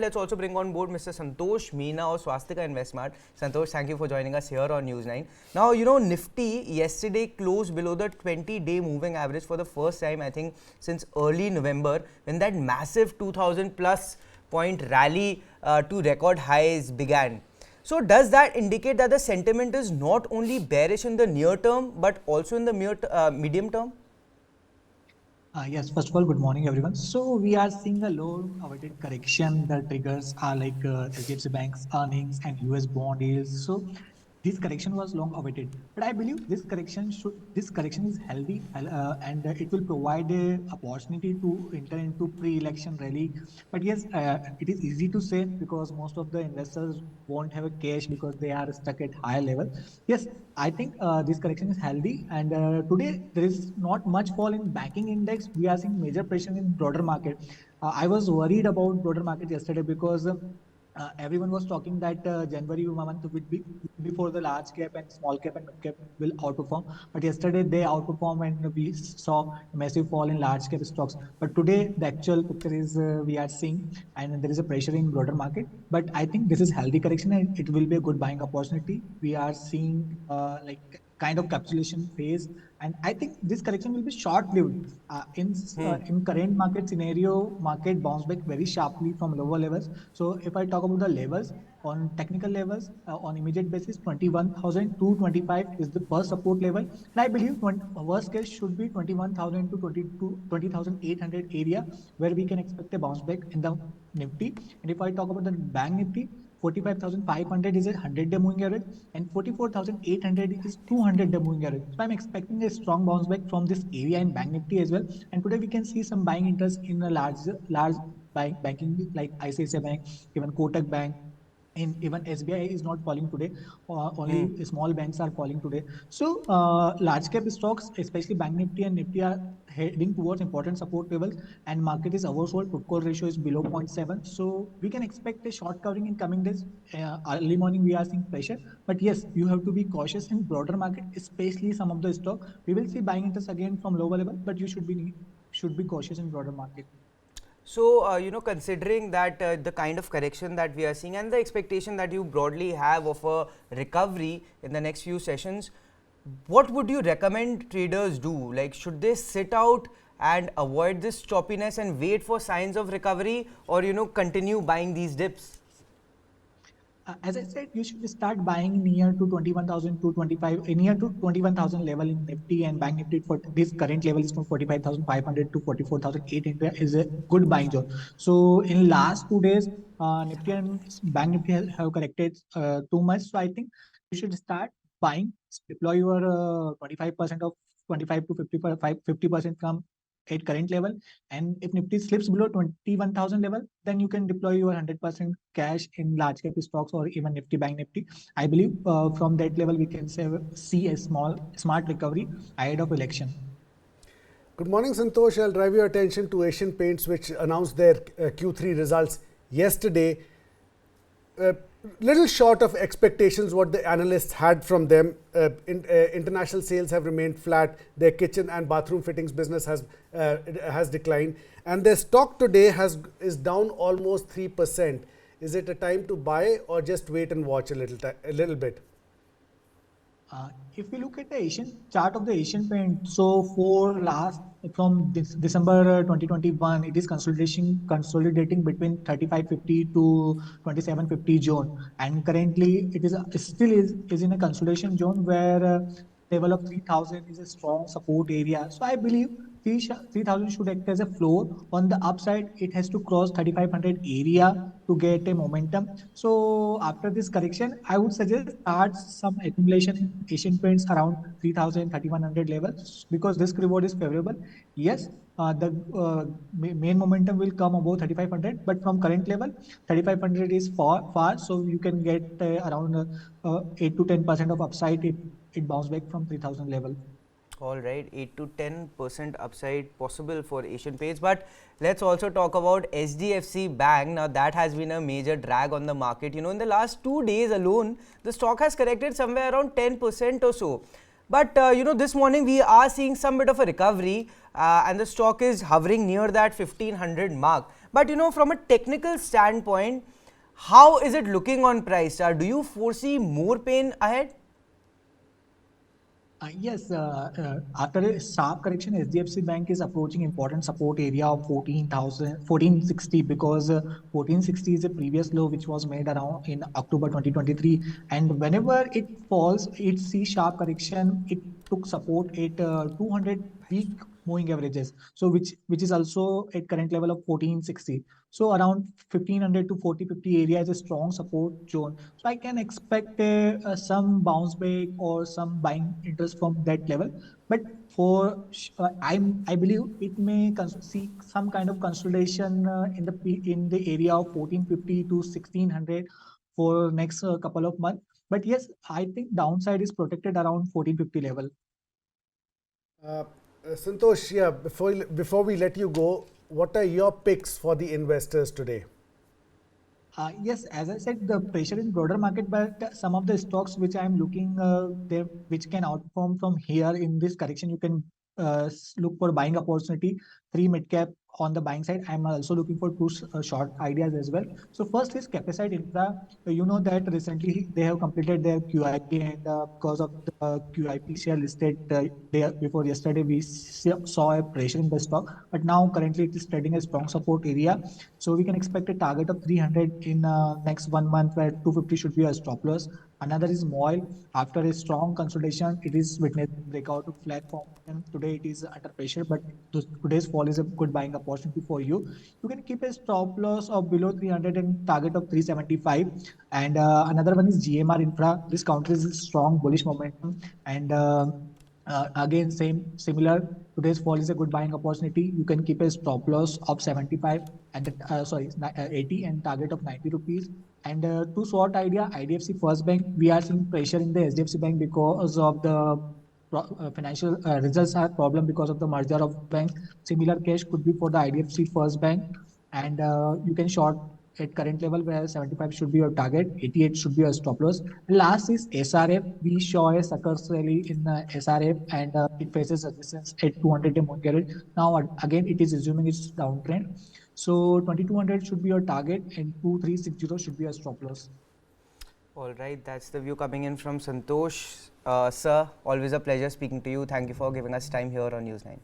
let's also bring on board Mr. Santosh, Meena or Swastika Investmart. Santosh, thank you for joining us here on News 9. Now, Nifty yesterday closed below the 20-day moving average for the first time, I think, since early November, when that massive 2000 plus point rally to record highs began. So does that indicate that the sentiment is not only bearish in the near term, but also in the medium term? Yes, first of all, good morning, everyone. So we are seeing a low-awaited correction. The triggers are like HDFC Bank's earnings and US bond yields. So this correction was long awaited, but I believe this correction is healthy, and it will provide a opportunity to enter into pre-election rally. But yes, it is easy to say because most of the investors won't have a cash because they are stuck at higher level. Yes, I think this correction is healthy, and today there is not much fall in banking index. We are seeing major pressure in broader market. I was worried about broader market yesterday because everyone was talking that January month would be before the large cap and small cap and mid cap will outperform. But yesterday they outperformed and we saw a massive fall in large cap stocks. But today the actual picture is we are seeing, and there is a pressure in broader market. But I think this is healthy correction and it will be a good buying opportunity. We are seeing like kind of capitulation phase, and I think this correction will be short-lived. In current market scenario, market bounce back very sharply from lower levels. So if I talk about the levels on technical levels, on immediate basis, 21,225 is the first support level, and I believe worst case should be 21,000 to 20,800 area where we can expect a bounce back in the Nifty. And if I talk about the Bank Nifty, 45,500 is a 100-day moving average and 44,800 is 200-day moving average. So I'm expecting a strong bounce back from this area in Bank Nifty as well. And today we can see some buying interest in a large banking like ICICI Bank, even Kotak Bank. And even SBI is not falling today. Only small banks are falling today. So large cap stocks, especially Bank Nifty and Nifty, are heading towards important support levels, and market is oversold. Put call ratio is below 0.7. So we can expect a short covering in coming days. Early morning we are seeing pressure, but yes, you have to be cautious in broader market, especially some of the stock. We will see buying interest again from lower level, but you should be cautious in broader market. So, considering that the kind of correction that we are seeing and the expectation that you broadly have of a recovery in the next few sessions, what would you recommend traders do? Like, should they sit out and avoid this choppiness and wait for signs of recovery, or, continue buying these dips? As I said, you should start buying near to 21,225, near to 21,000 level in Nifty and Bank Nifty. For this current level is from 45,500 to 44,800 is a good buying zone. So in last 2 days, Nifty and Bank Nifty have corrected too much. So I think you should start buying, deploy your 25% of 25 to 50% from at current level, and if Nifty slips below 21,000 level, then you can deploy your 100% cash in large cap stocks or even Nifty Bank Nifty. I believe from that level we can see a smart recovery ahead of election. Good morning, Santosh. I'll drive your attention to Asian Paints, which announced their Q3 results yesterday. Little short of expectations what the analysts had from them. International sales have remained flat. Their kitchen and bathroom fittings business has declined, and their stock today is down almost 3%. Is it a time to buy or just wait and watch a little bit? If we look at the Asian chart of the Asian Paint, so from December 2021, it is consolidating between 3550 to 2750 zone, and currently it still is in a consolidation zone where level of 3000 is a strong support area. So I believe 3000 should act as a floor. On the upside, it has to cross 3500 area to get a momentum. So after this correction, I would suggest start some accumulation in Asian Paints around 3000, 3100 levels because this reward is favorable. Yes, the main momentum will come above 3500, but from current level, 3500 is far, so you can get around 8 to 10% of upside if it bounce back from 3000 level. All right, 8 to 10% upside possible for Asian Paints. But let's also talk about HDFC Bank. Now, that has been a major drag on the market. In the last 2 days alone, the stock has corrected somewhere around 10% or so. But, this morning we are seeing some bit of a recovery and the stock is hovering near that 1500 mark. But from a technical standpoint, how is it looking on price chart? Do you foresee more pain ahead? Yes, after a sharp correction, HDFC Bank is approaching important support area of 1460 because 1460 is a previous low which was made around in October 2023. And whenever it falls, it sees sharp correction. It took support at 200 week moving averages. So which is also at current level of 1460. So around 1500 to 4050 area is a strong support zone. So I can expect some bounce back or some buying interest from that level. But I believe it may see some kind of consolidation in the area of 1450 to 1600 for next couple of months. But yes, I think downside is protected around 1450 level. Uh, Santosh, yeah, before we let you go, what are your picks for the investors today? Yes, as I said, the pressure in broader market, but some of the stocks which I'm looking there, which can outperform from here in this correction, you can look for buying opportunity. Three mid cap on the buying side. I'm also looking for two short ideas as well. So first is Capacite Infra. You know that recently they have completed their QIP, and because of the QIP share listed day before yesterday, we saw a pressure in the stock. But now currently it is trading a strong support area. So we can expect a target of 300 in next 1 month, where 250 should be a stop loss. Another is MOIL. After a strong consolidation, it is witnessing breakout of flat formation. Today it is under pressure, but today's fall is a good buying opportunity for you. You can keep a stop loss of below 300 and target of 375. And another one is GMR Infra. This counter is strong bullish momentum, and again similar. Today's fall is a good buying opportunity. You can keep a stop loss of 75 and 80 and target of 90 rupees. And two short idea, IDFC First Bank. We are seeing pressure in the HDFC Bank because of the financial results are problem because of the merger of banks. Similar case could be for the IDFC First Bank, and you can short at current level where 75 should be your target, 88 should be your stop loss. Last is SRF. We saw a success rally in SRF, and it faces resistance at 200 moving average. Now again it is assuming its downtrend. So 2200 should be your target, and 2360 should be your stop loss. All right, that's the view coming in from Santosh. Sir, always a pleasure speaking to you. Thank you for giving us time here on News 9.